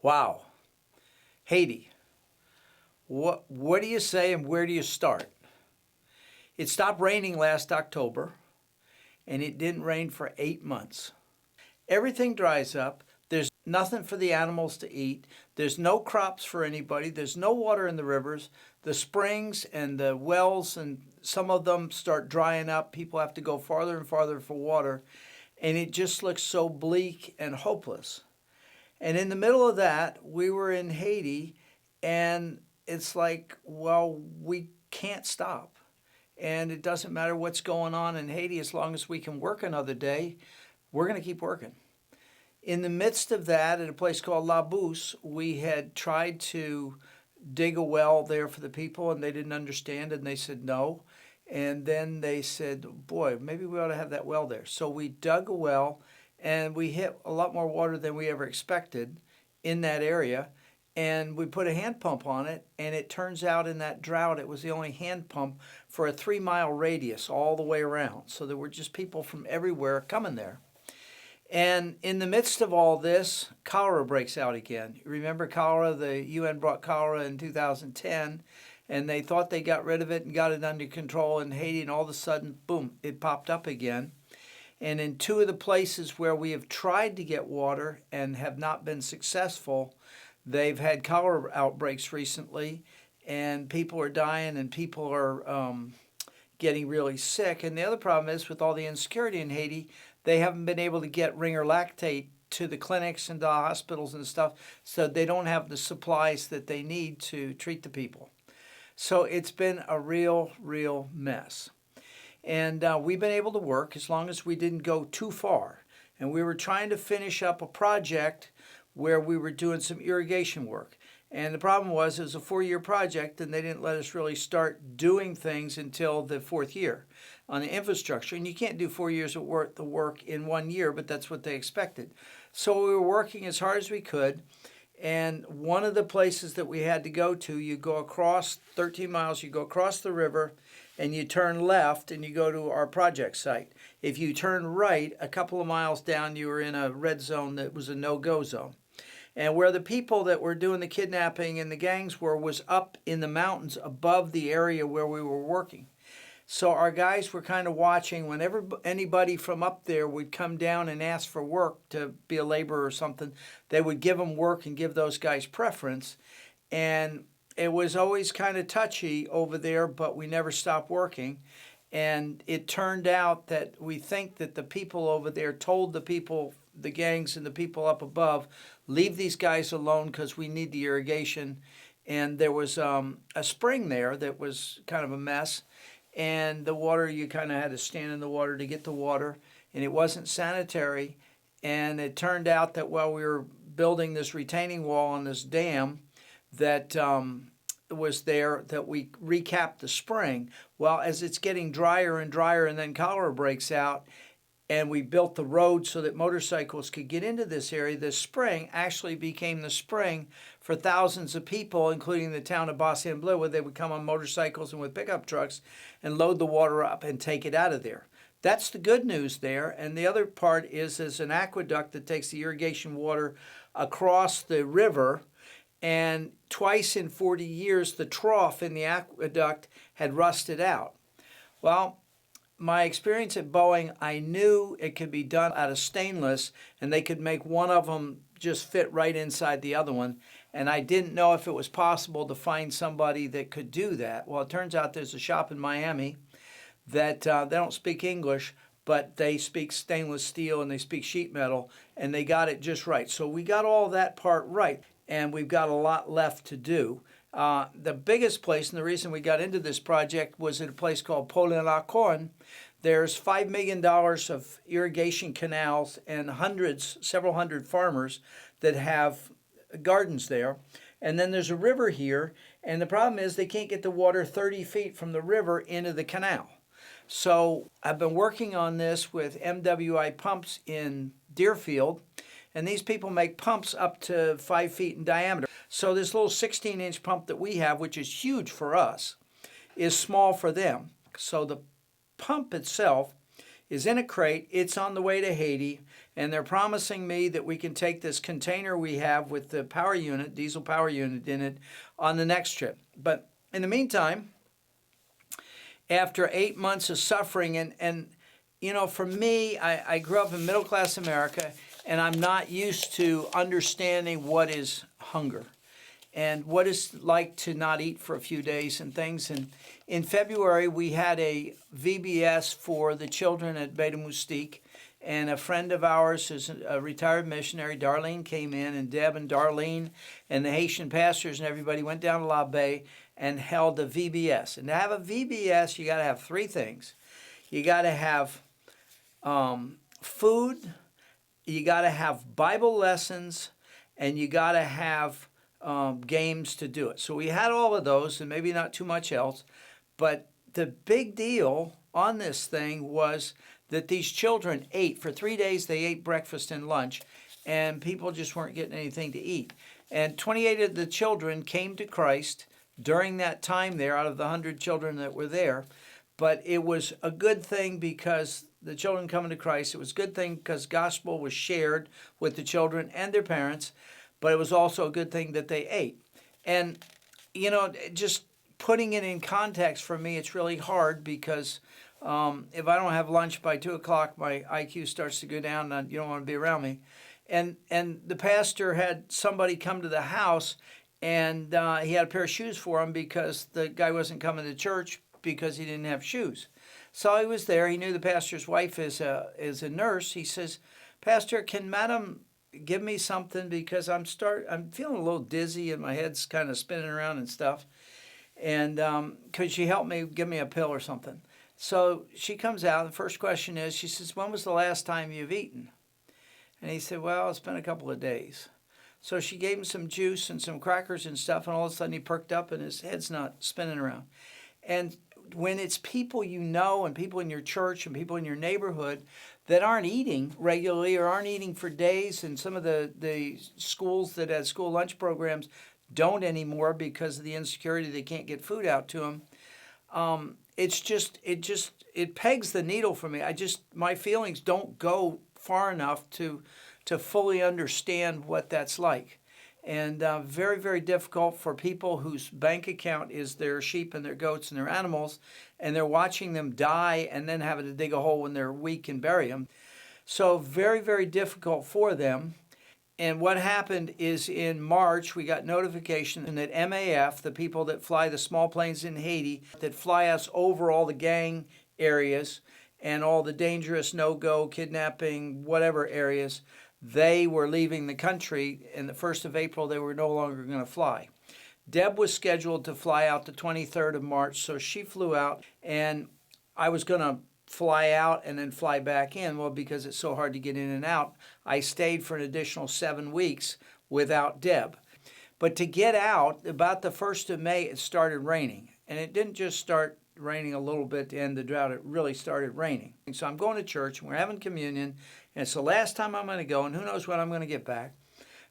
Wow. Haiti. What do you say and where do you start? It stopped raining last October, and it didn't rain for 8 months. Everything dries up. There's nothing for the animals to eat. There's no crops for anybody. There's no water in the rivers. The springs and the wells, and some of them start drying up. People have to go farther and farther for water. And it just looks so bleak and hopeless. And in the middle of that, we were in Haiti, and it's like, well, we can't stop. And it doesn't matter what's going on in Haiti as long as we can work another day, we're going to keep working. In the midst of that, at a place called La Bousse, we had tried to dig a well there for the people, and they didn't understand, and they said no. And then they said, boy, maybe we ought to have that well there. So we dug a well, and we hit a lot more water than we ever expected in that area. And we put a hand pump on it, and it turns out in that drought, it was the only hand pump for a 3-mile radius all the way around. So there were just people from everywhere coming there. And in the midst of all this, cholera breaks out again. You remember cholera? The UN brought cholera in 2010, and they thought they got rid of it and got it under control in Haiti, and all of a sudden, boom, it popped up again. And in 2 of the places where we have tried to get water and have not been successful, they've had cholera outbreaks recently, and people are dying, and people are getting really sick. And the other problem is, with all the insecurity in Haiti, they haven't been able to get ringer lactate to the clinics and the hospitals and stuff, so they don't have the supplies that they need to treat the people. So it's been a real mess. And we've been able to work as long as we didn't go too far. And we were trying to finish up a project where we were doing some irrigation work. And the problem was, it was a 4-year project, and they didn't let us really start doing things until the 4th year on the infrastructure. And you can't do 4 years of the work in 1 year, but that's what they expected. So we were working as hard as we could. And one of the places that we had to go to, you go across 13 miles, you go across the river, and you turn left, and you go to our project site. If you turn right, a couple of miles down, you were in a red zone that was a no-go zone. And where the people that were doing the kidnapping and the gangs were was up in the mountains above the area where we were working. So our guys were kind of watching whenever anybody from up there would come down and ask for work to be a laborer or something, they would give them work and give those guys preference. And it was always kind of touchy over there, but we never stopped working. And it turned out that we think that the people over there told the people, the gangs and the people up above, leave these guys alone because we need the irrigation. And there was a spring there that was kind of a mess. And the water, you kind of had to stand in the water to get the water. And it wasn't sanitary. And it turned out that while we were building this retaining wall on this dam, that was there, that we recapped the spring. Well, as it's getting drier and drier, and then cholera breaks out, and we built the road so that motorcycles could get into this area, this spring actually became the spring for thousands of people, including the town of Bas-Saint-Bleu, where they would come on motorcycles and with pickup trucks and load the water up and take it out of there. That's the good news there. And the other part is there's an aqueduct that takes the irrigation water across the river, and twice in 40 years, the trough in the aqueduct had rusted out. Well, my experience at Boeing, I knew it could be done out of stainless, and they could make one of them just fit right inside the other one. And I didn't know if it was possible to find somebody that could do that. Well, it turns out there's a shop in Miami that they don't speak English, but they speak stainless steel and they speak sheet metal, and they got it just right. So we got all that part right, and we've got a lot left to do. The biggest place, and the reason we got into this project, was at a place called Paulin-la-Corne. There's $5 million of irrigation canals and several hundred farmers that have gardens there. And then there's a river here, and the problem is they can't get the water 30 feet from the river into the canal. So I've been working on this with MWI pumps in Deerfield, and these people make pumps up to 5 feet in diameter. So this little 16-inch pump that we have, which is huge for us, is small for them. So the pump itself is in a crate. It's on the way to Haiti, and they're promising me that we can take this container we have with the power unit, diesel power unit in it, on the next trip. But in the meantime, after 8 months of suffering, and for me, I grew up in middle-class America, and I'm not used to understanding what is hunger and what it's like to not eat for a few days and things. And in February, we had a VBS for the children at Beta Moustique, and a friend of ours is a retired missionary, Darlene, came in, and Deb and Darlene and the Haitian pastors and everybody went down to La Baye and held a VBS. And to have a VBS, you got to have three things. You got to have food, you got to have Bible lessons, and you got to have games to do it. So we had all of those, and maybe not too much else. But the big deal on this thing was that these children ate. For 3 days, they ate breakfast and lunch, and people just weren't getting anything to eat. And 28 of the children came to Christ during that time there, out of the 100 children that were there. But it was a good thing because the children coming to Christ, it was a good thing because gospel was shared with the children and their parents, but it was also a good thing that they ate. And, just putting it in context for me, it's really hard because if I don't have lunch by 2 o'clock, my IQ starts to go down and you don't want to be around me. And the pastor had somebody come to the house, and he had a pair of shoes for him because the guy wasn't coming to church because he didn't have shoes. So he was there. He knew the pastor's wife is a nurse. He says, "Pastor, can Madam give me something because I'm feeling a little dizzy and my head's kind of spinning around and stuff. And could she help me, give me a pill or something?" So she comes out. The first question is, she says, "When was the last time you've eaten?" And he said, "Well, it's been a couple of days." So she gave him some juice and some crackers and stuff, and all of a sudden he perked up and his head's not spinning around. And when it's people and people in your church and people in your neighborhood that aren't eating regularly or aren't eating for days, and some of the schools that had school lunch programs don't anymore because of the insecurity, they can't get food out to them. It pegs the needle for me. My feelings don't go far enough to fully understand what that's like. And very, very difficult for people whose bank account is their sheep and their goats and their animals, and they're watching them die and then having to dig a hole when they're weak and bury them. So very, very difficult for them. And what happened is in March, we got notification that MAF, the people that fly the small planes in Haiti, that fly us over all the gang areas and all the dangerous no-go, kidnapping, whatever areas, they were leaving the country. And the 1st of April, they were no longer going to fly. Deb was scheduled to fly out the 23rd of March, so she flew out, and I was going to fly out and then fly back in. Well, because it's so hard to get in and out, I stayed for an additional 7 weeks without Deb. But to get out, about the 1st of May, it started raining. And it didn't just start raining a little bit to end the drought, it really started raining. And so I'm going to church, and we're having communion, and it's the last time I'm going to go, and who knows when I'm going to get back.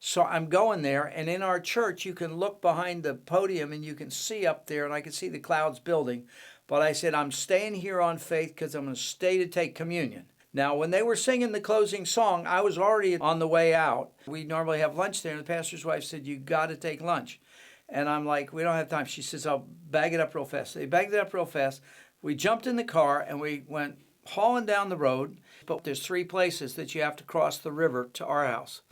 So I'm going there, and in our church, you can look behind the podium, and you can see up there, and I can see the clouds building. But I said, I'm staying here on faith because I'm going to stay to take communion. Now, when they were singing the closing song, I was already on the way out. We normally have lunch there, and the pastor's wife said, "You got to take lunch." And I'm like, "We don't have time." She says, "I'll bag it up real fast." They bagged it up real fast. We jumped in the car, and we went hauling down the road. But there's 3 places that you have to cross the river to our house.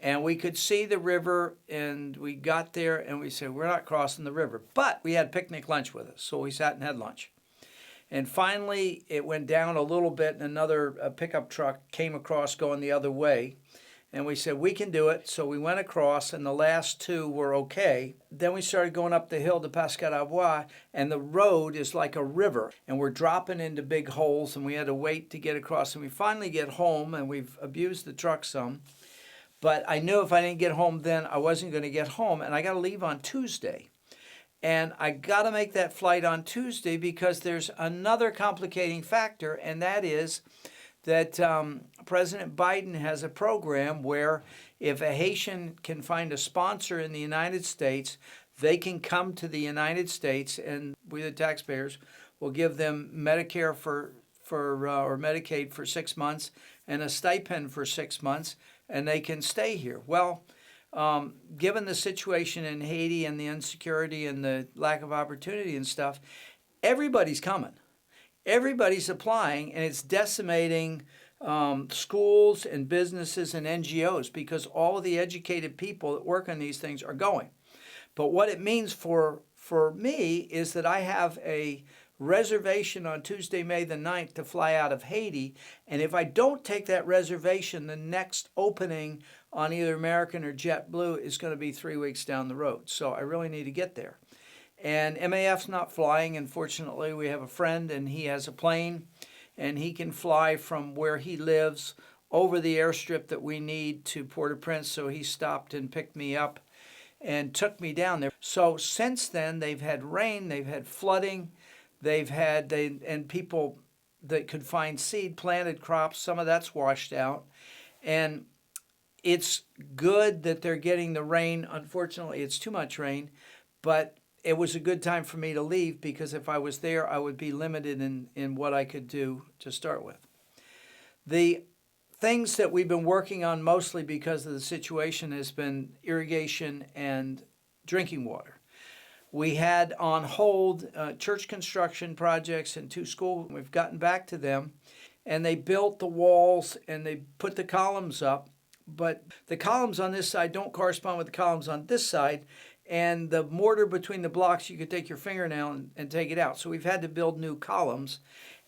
And we could see the river, and we got there, and we said, we're not crossing the river. But we had picnic lunch with us, so we sat and had lunch. And finally, it went down a little bit, and another pickup truck came across going the other way. And we said, we can do it. So we went across, and the last 2 were okay. Then we started going up the hill to Pascal-Avoie, and the road is like a river. And we're dropping into big holes, and we had to wait to get across. And we finally get home, and we've abused the truck some. But I knew if I didn't get home then, I wasn't going to get home, and I got to leave on Tuesday. And I got to make that flight on Tuesday because there's another complicating factor, and that is that President Biden has a program where if a Haitian can find a sponsor in the United States, they can come to the United States, and we, the taxpayers, will give them Medicare for for or Medicaid for 6 months and a stipend for 6 months, and they can stay here. Well, given the situation in Haiti and the insecurity and the lack of opportunity and stuff, everybody's coming. Everybody's applying, and it's decimating schools and businesses and NGOs because all of the educated people that work on these things are going. But what it means for me is that I have a reservation on Tuesday, May the 9th to fly out of Haiti. And if I don't take that reservation, the next opening on either American or JetBlue is going to be 3 weeks down the road. So I really need to get there. And MAF's not flying. Unfortunately, we have a friend and he has a plane and he can fly from where he lives over the airstrip that we need to Port-au-Prince. So he stopped and picked me up and took me down there. So since then, they've had rain, they've had flooding, and people that could find seed planted crops, some of that's washed out. And it's good that they're getting the rain. Unfortunately, it's too much rain, but it was a good time for me to leave because if I was there, I would be limited in what I could do to start with. The things that we've been working on mostly because of the situation has been irrigation and drinking water. We had on hold church construction projects and 2 schools. We've gotten back to them, and they built the walls and they put the columns up, but the columns on this side don't correspond with the columns on this side, and the mortar between the blocks, you could take your fingernail and take it out. So we've had to build new columns,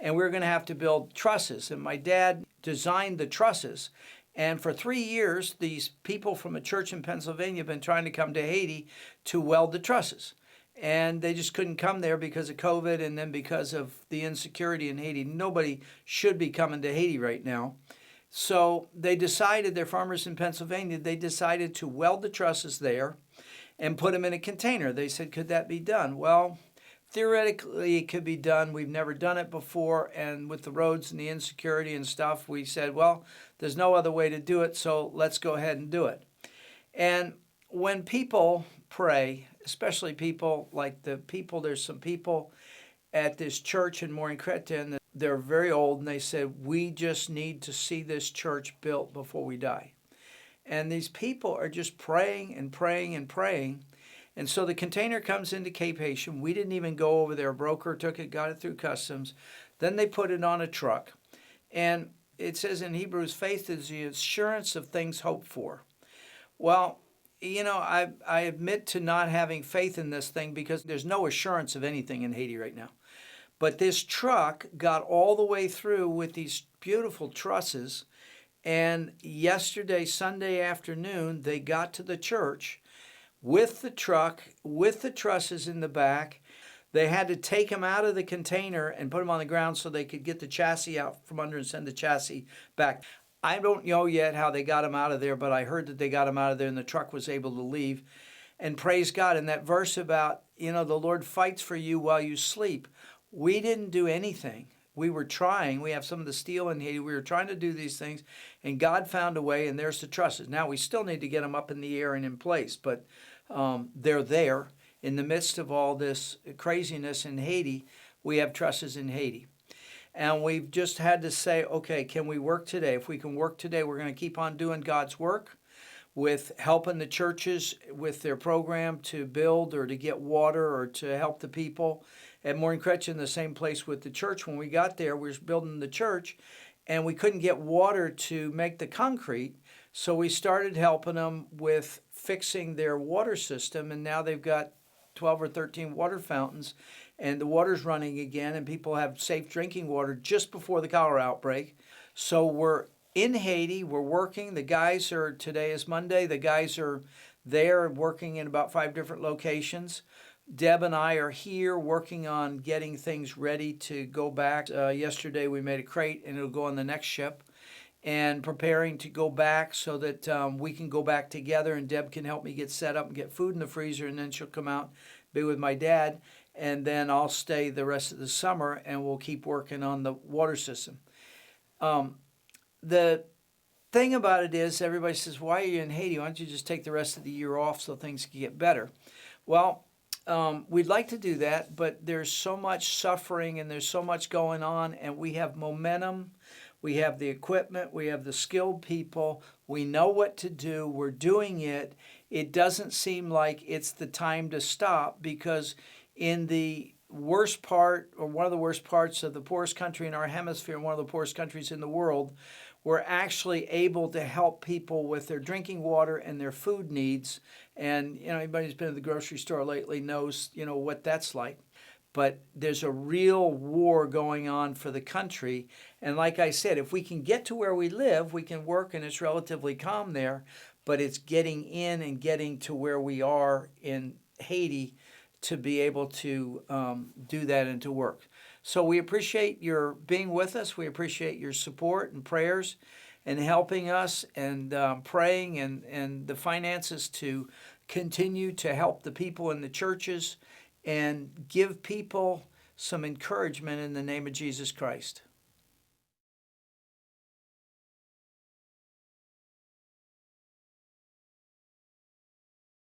and we're going to have to build trusses. And my dad designed the trusses. And for 3 years, these people from a church in Pennsylvania have been trying to come to Haiti to weld the trusses. And they just couldn't come there because of COVID and then because of the insecurity in Haiti. Nobody should be coming to Haiti right now. So they decided, they're farmers in Pennsylvania, they decided to weld the trusses there and put them in a container. They said, could that be done? Well, theoretically, it could be done. We've never done it before. And with the roads and the insecurity and stuff, we said, well, there's no other way to do it, so let's go ahead and do it. And when people pray, especially people like there's some people at this church in Morning Cretin that they're very old, and they said, we just need to see this church built before we die. And these people are just praying and praying and praying. And so the container comes into Cape Haitian. We didn't even go over there. A broker took it, got it through customs. Then they put it on a truck. And it says in Hebrews, faith is the assurance of things hoped for. Well, I admit to not having faith in this thing because there's no assurance of anything in Haiti right now. But this truck got all the way through with these beautiful trusses. And yesterday, Sunday afternoon, they got to the church with the truck, with the trusses in the back. They had to take them out of the container and put them on the ground so they could get the chassis out from under and send the chassis back. I don't know yet how they got them out of there, but I heard that they got them out of there and the truck was able to leave. And praise God. And that verse about, the Lord fights for you while you sleep. We didn't do anything. We were trying. We have some of the steel in Haiti. We were trying to do these things, and God found a way, and there's the trusses. Now, we still need to get them up in the air and in place, but they're there. In the midst of all this craziness in Haiti, we have trusses in Haiti. And we've just had to say, okay, can we work today? If we can work today, we're going to keep on doing God's work with helping the churches with their program to build or to get water or to help the people. At Morning Cretin, the same place with the church. When we got there, we were building the church, and we couldn't get water to make the concrete. So we started helping them with fixing their water system, and now they've got 12 or 13 water fountains, and the water's running again, and people have safe drinking water just before the cholera outbreak. So we're in Haiti. We're working. The guys are, today is Monday, the guys are there working in about 5 different locations. Deb and I are here working on getting things ready to go back. Yesterday we made a crate and it'll go on the next ship, and preparing to go back so that we can go back together, and Deb can help me get set up and get food in the freezer, and then she'll come out, be with my dad, and then I'll stay the rest of the summer and we'll keep working on the water system. The thing about it is everybody says, why are you in Haiti? Why don't you just take the rest of the year off so things can get better? Well, we'd like to do that, but there's so much suffering and there's so much going on, and we have momentum. We have the equipment, we have the skilled people, we know what to do, we're doing it. It doesn't seem like it's the time to stop, because in the worst part, or one of the worst parts of the poorest country in our hemisphere, and one of the poorest countries in the world, we're actually able to help people with their drinking water and their food needs. And anybody who's been to the grocery store lately knows what that's like. But there's a real war going on for the country. And like I said, if we can get to where we live, we can work and it's relatively calm there. But it's getting in and getting to where we are in Haiti to be able to do that and to work. So we appreciate your being with us. We appreciate your support and prayers and helping us and praying and the finances to continue to help the people in the churches and give people some encouragement in the name of Jesus Christ.